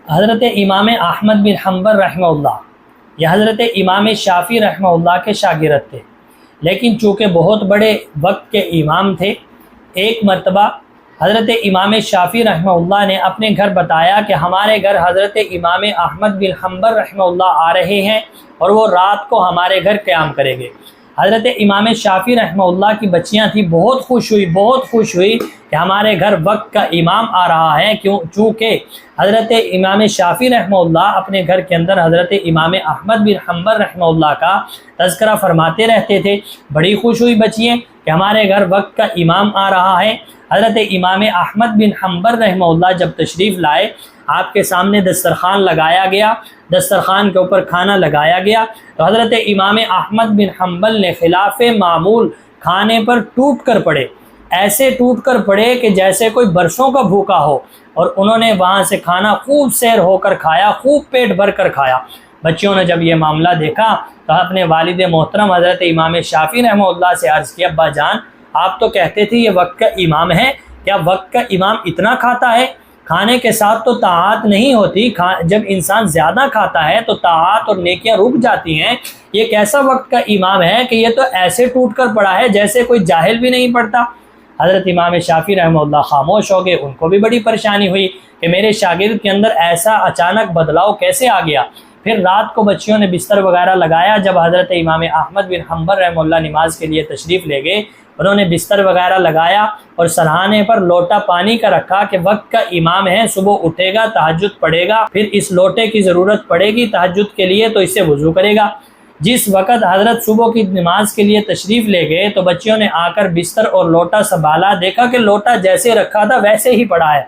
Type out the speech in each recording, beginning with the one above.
حضرت امام احمد بن حنبل رحمہ اللہ یہ حضرت امام شافعی رحمہ اللہ کے شاگرد تھے، لیکن چونکہ بہت بڑے وقت کے امام تھے، ایک مرتبہ حضرت امام شافعی رحمہ اللہ نے اپنے گھر بتایا کہ ہمارے گھر حضرت امام احمد بن حنبل رحمہ اللہ آ رہے ہیں اور وہ رات کو ہمارے گھر قیام کریں گے۔ حضرت امام شافعی رحمہ اللہ کی بچیاں تھیں، بہت خوش ہوئی کہ ہمارے گھر وقت کا امام آ رہا ہے، چونکہ حضرت امام شافعی رحمہ اللہ اپنے گھر کے اندر حضرت امام احمد بن حنبل رحمہ اللہ کا تذکرہ فرماتے رہتے تھے۔ بڑی خوش ہوئی بچیاں کہ ہمارے گھر وقت کا امام آ رہا ہے۔ حضرت امام احمد بن حنبل رحمہ اللہ جب تشریف لائے، آپ کے سامنے دسترخوان لگایا گیا، دسترخوان کے اوپر کھانا لگایا گیا، تو حضرت امام احمد بن حنبل نے خلاف معمول کھانے پر ٹوٹ کر پڑے، ایسے ٹوٹ کر پڑے کہ جیسے کوئی برسوں کا بھوکا ہو، اور انہوں نے وہاں سے کھانا خوب سیر ہو کر کھایا، خوب پیٹ بھر کر کھایا۔ بچیوں نے جب یہ معاملہ دیکھا تو اپنے والد محترم حضرت امام شافعی رحمہ اللہ سے عرض کیا، ابا جان آپ تو کہتے تھے یہ وقت کا امام ہے، کیا وقت کا امام اتنا کھاتا ہے؟ کھانے کے ساتھ تو طاعت نہیں ہوتی، جب انسان زیادہ کھاتا ہے تو طاعت اور نیکیاں رک جاتی ہیں۔ یہ کیسا وقت کا امام ہے کہ یہ تو ایسے ٹوٹ کر پڑا ہے جیسے کوئی جاہل بھی نہیں پڑتا۔ حضرت امام شافعی رحمہ اللہ خاموش ہو گئے، ان کو بھی بڑی پریشانی ہوئی کہ میرے شاگرد کے اندر ایسا اچانک بدلاؤ کیسے آ گیا۔ پھر رات کو بچیوں نے بستر وغیرہ لگایا، جب حضرت امام احمد بن حنبل رحمہ اللہ نماز کے لیے تشریف لے گئے، انہوں نے بستر وغیرہ لگایا اور سرہانے پر لوٹا پانی کا رکھا کہ وقت کا امام ہے، صبح اٹھے گا، تہجد پڑھے گا، پھر اس لوٹے کی ضرورت پڑے گی تہجد کے لیے تو اس سے وضو کرے گا۔ جس وقت حضرت صبح کی نماز کے لیے تشریف لے گئے تو بچیوں نے آ کر بستر اور لوٹا سنبھالا، دیکھا کہ لوٹا جیسے رکھا تھا ویسے ہی پڑا ہے۔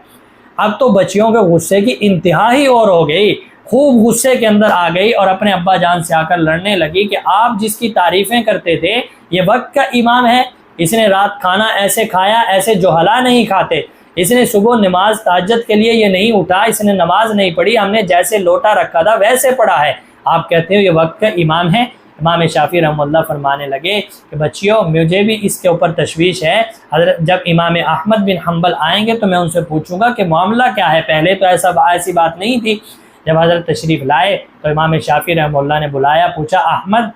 اب تو بچیوں کے غصے کی انتہا ہی اور ہو گئی، خوب غصے کے اندر آ گئی اور اپنے ابا جان سے آ کر لڑنے لگی کہ آپ جس کی تعریفیں کرتے تھے یہ وقت کا امام ہے، اس نے رات کھانا ایسے کھایا، ایسے جوہلا نہیں کھاتے، اس نے صبح نماز تہجد کے لیے یہ نہیں اٹھا، اس نے نماز نہیں پڑھی، ہم نے جیسے لوٹا رکھا تھا ویسے پڑھا ہے، آپ کہتے ہو یہ وقت کا امام ہے۔ امام شافعی رحمہ اللہ فرمانے لگے کہ بچیوں مجھے بھی اس کے اوپر تشویش ہے، حضرت جب امام احمد بن حنبل آئیں گے تو میں ان سے پوچھوں گا کہ معاملہ کیا ہے، پہلے تو ایسی بات نہیں تھی۔ جب حضرت تشریف لائے تو امام شافعی رحمہ اللہ نے بلایا، پوچھا احمد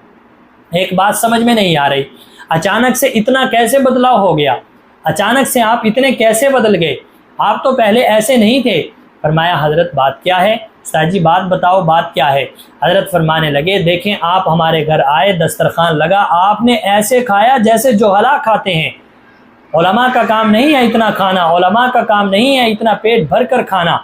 ایک بات سمجھ میں نہیں آ رہی، اچانک سے اتنا کیسے بدلاؤ ہو گیا، اچانک سے آپ اتنے کیسے بدل گئے، آپ تو پہلے ایسے نہیں تھے۔ فرمایا حضرت بات کیا ہے؟ استاد جی بات بتاؤ، بات کیا ہے؟ حضرت فرمانے لگے دیکھیں آپ ہمارے گھر آئے، دسترخوان لگا، آپ نے ایسے کھایا جیسے جوہلا کھاتے ہیں۔ علماء کا کام نہیں ہے اتنا کھانا، علماء کا کام نہیں ہے اتنا پیٹ بھر کر کھانا۔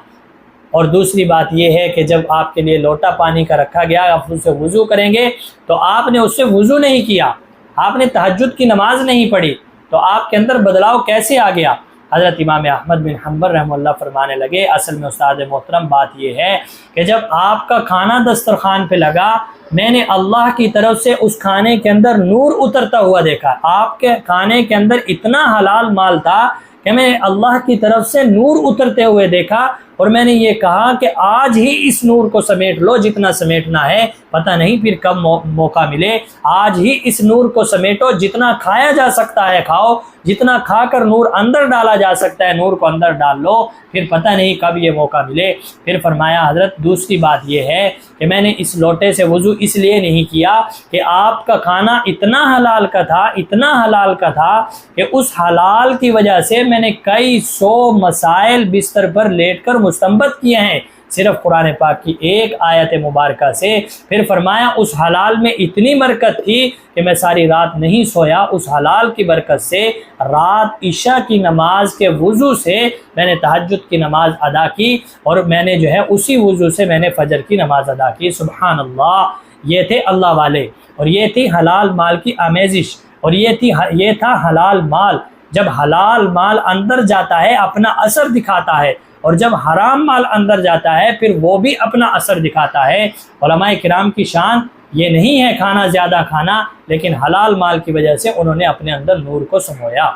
اور دوسری بات یہ ہے کہ جب آپ کے لیے لوٹا پانی کا رکھا گیا، آپ اس سے وضو کریں گے تو آپ نے اس سے وضو نہیں کیا، آپ نے تہجد کی نماز نہیں پڑھی، تو آپ کے اندر بدلاؤ کیسے آ گیا؟ حضرت امام احمد بن حنبل رحمہ اللہ فرمانے لگے اصل میں استاد محترم بات یہ ہے کہ جب آپ کا کھانا دسترخوان پہ لگا، میں نے اللہ کی طرف سے اس کھانے کے اندر نور اترتا ہوا دیکھا، آپ کے کھانے کے اندر اتنا حلال مال تھا کہ میں نے اللہ کی طرف سے نور اترتے ہوئے دیکھا، اور میں نے یہ کہا کہ آج ہی اس نور کو سمیٹ لو جتنا سمیٹنا ہے، پتہ نہیں پھر کب موقع ملے، آج ہی اس نور کو سمیٹو، جتنا کھایا جا سکتا ہے کھاؤ، جتنا کھا کر نور اندر ڈالا جا سکتا ہے نور کو اندر ڈال لو، پھر پتہ نہیں کب یہ موقع ملے۔ پھر فرمایا حضرت دوسری بات یہ ہے کہ میں نے اس لوٹے سے وضو اس لیے نہیں کیا کہ آپ کا کھانا اتنا حلال کا تھا، اتنا حلال کا تھا کہ اس حلال کی وجہ سے میں نے کئی سو مسائل بستر پر لیٹ کر مستنبت کیے ہیں صرف قرآن پاک کی ایک آیت مبارکہ سے۔ پھر فرمایا اس حلال میں اتنی برکت تھی کہ میں ساری رات نہیں سویا، اس حلال کی برکت سے رات عشاء کی نماز کے وضو سے میں نے تہجد کی نماز ادا کی، اور میں نے جو ہے اسی وضو سے میں نے فجر کی نماز ادا کی۔ سبحان اللہ، یہ تھے اللہ والے، اور یہ تھی حلال مال کی آمیزش، اور یہ تھا حلال مال۔ جب حلال مال اندر جاتا ہے اپنا اثر دکھاتا ہے، اور جب حرام مال اندر جاتا ہے پھر وہ بھی اپنا اثر دکھاتا ہے۔ علماء کرام کی شان یہ نہیں ہے کھانا زیادہ کھانا، لیکن حلال مال کی وجہ سے انہوں نے اپنے اندر نور کو سمویا۔